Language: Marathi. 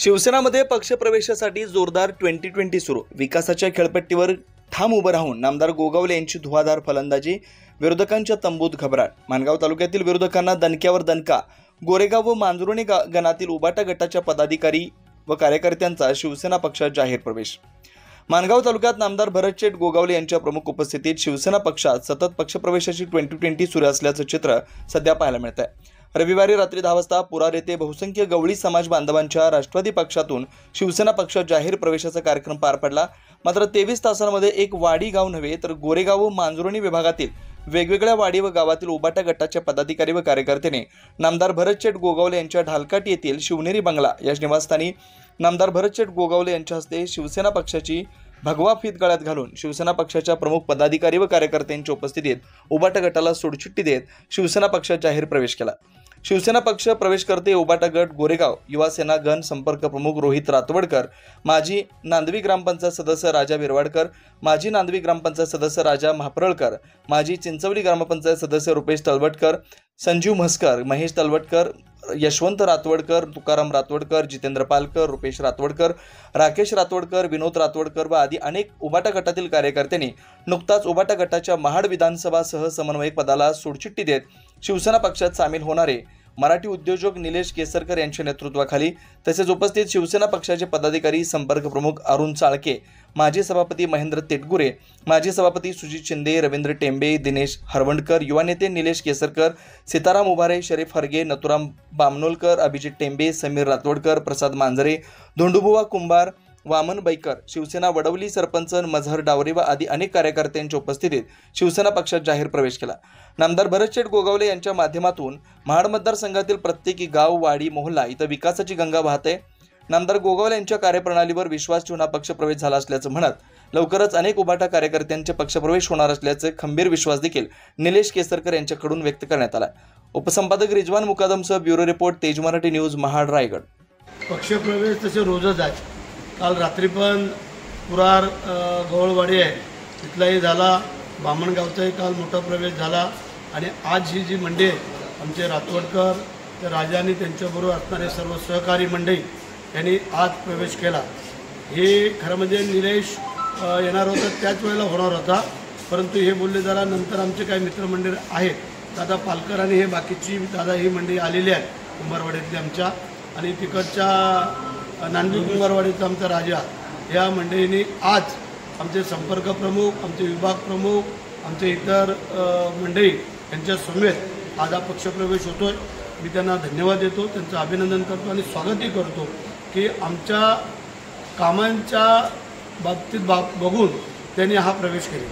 शिवसेनामध्ये पक्षप्रवेशासाठी जोरदार 2020 सुरू। विकासाच्या खेळपट्टीवर ठाम उभं राहून नामदार गोगावले यांची धुवाधार फलंदाजी। विरोधकांच्या तंबूत घबराट। माणगाव तालुक्यातील विरोधकांना दणक्यावर दणका। गोरेगाव व मांजरुणी गणातील उबाटा गटाच्या पदाधिकारी व कार्यकर्त्यांचा शिवसेना पक्षात जाहीर प्रवेश। माणगाव तालुक्यात नामदार भरत शेठ गोगावले यांच्या प्रमुख उपस्थितीत शिवसेना पक्षात सतत पक्षप्रवेशाची 2020 सुरू असल्याचं चित्र सध्या पाहायला मिळत आहे। रविवारी रात्री 10 वाजता पुरार येथे बहुसंख्य गवळी समाज बांधवांच्या राष्ट्रवादी पक्षातून शिवसेना पक्षात जाहीर प्रवेशाचा कार्यक्रम पार पडला। मात्र 23 तासांमध्ये एक वाडी गाव नव्हे तर गोरेगाव व मांजरुणी विभागातील वेगवेगळ्या वाडी व गावातील उबाटा गटाच्या पदाधिकारी व कार्यकर्त्यांनी नामदार भरत शेठ गोगावले यांच्या ढालकाट येथील शिवनेरी बंगला या निवासस्थानी नामदार भरत शेठ गोगावले यांच्या हस्ते शिवसेना पक्षाची भगवा फीत गळ्यात घालून शिवसेना पक्षाच्या प्रमुख पदाधिकारी व कार्यकर्त्यांच्या उपस्थितीत उबाटा गटाला सोडचिठ्ठी देत शिवसेना पक्षात जाहीर प्रवेश केला। शिवसेना पक्ष प्रवेश करते उबाटा गट गोरेगाव युवा सेना गण संपर्क प्रमुख रोहित रातवडकर, माजी नांदवी ग्रामपंचायत सदस्य राजा बिरवाडकर, माजी नांदवी ग्रामपंचायत सदस्य राजा महाप्रळकर, माजी चिंचवली ग्रामपंचायत सदस्य रुपेश तलवटकर, संजीव म्हस्कर, महेश तलवटकर, यशवंत रातवडकर, तुकाराम रातवडकर, जितेंद्र पालकर, रुपेश रातवडकर, राकेश रातवडकर, विनोद रातवडकर व आदी अनेक उबाटा गटातील कार्यकर्त्यांनी नुकताच उबाटा गटाच्या महाड विधानसभा सह समन्वयक पदाला सोडचिठ्ठी देत शिवसेना पक्षात सामील होणारे मराठी उद्योजक निलेश केसरकर यांच्या नेतृत्वाखाली तसेच उपस्थित शिवसेना पक्षाचे पदाधिकारी संपर्क प्रमुख अरुण चाळके, माजी सभापती महेंद्र तेटगुरे, माजी सभापती सुजित शिंदे, रवींद्र टेंबे, दिनेश हरवणकर, युवा नेते निलेश केसरकर, सीताराम उभारे, शरीफ हरगे, नथुराम बामनोलकर, अभिजित टेंबे, समीर रातवडकर, प्रसाद मांजरे, धोंडूबुवा कुंभार, वामन बैकर, शिवसेना वडवली सरपंच मजहर डावरे व आदी अनेक कार्यकर्त्यांच्या उपस्थितीत शिवसेना पक्षात जाहीर प्रवेश केला। नामदार भरत शेठ गोगावले यांच्या माध्यमातून महाड मतदारसंघातील प्रत्येक गाव, वाडी, मोहल्ला इथं विकासाची गंगा वाहते। नामदार गोगावले यांच्या कार्यप्रणालीवर विश्वास ठेवून हा पक्षप्रवेश झाला असल्याचं म्हणत लवकरच अनेक उबाटा कार्यकर्त्यांचे पक्षप्रवेश होणार असल्याचे खंबीर विश्वास देखील निलेश केसरकर यांच्याकडून व्यक्त करण्यात आला। उपसंपादक रिजवान मुकादमसह ब्युरो रिपोर्ट, तेज मराठी न्यूज, महाड, रायगड। पक्षप्रवेश तसे रोजच आहे। काल रात्री पण पुरार गवळवाडी आहे तिथलाही झाला, बामणगावचाही काल मोठा प्रवेश झाला आणि आज ही जी मंडळी आहे आमचे रातवडकर ते राजा आणि त्यांच्याबरोबर असणारे सर्व सहकारी मंडळी यांनी आज प्रवेश केला। हे खरं म्हणजे निलेश येणार होता त्याच वेळेला होणार होता, परंतु हे बोलले जरा नंतर आमचे काही मित्रमंडळ आहेत, दादा पालकर आणि हे बाकीची दादा ही मंडळी आलेली आहेत कुंभारवाडीतली आमच्या आणि तिकडच्या नांदवी कुंभारवाडीचा आमचा राजा या मंडळींनी आज आमचे संपर्क प्रमुख, आमचे विभाग प्रमुख, आमचे इतर मंडळी यांच्या समेत आज हा पक्षप्रवेश होतोय। मी त्यांना धन्यवाद देतो, त्यांचं अभिनंदन करतो आणि स्वागतही करतो की आमच्या कामांच्या बाबतीत बघून त्यांनी हा प्रवेश केला।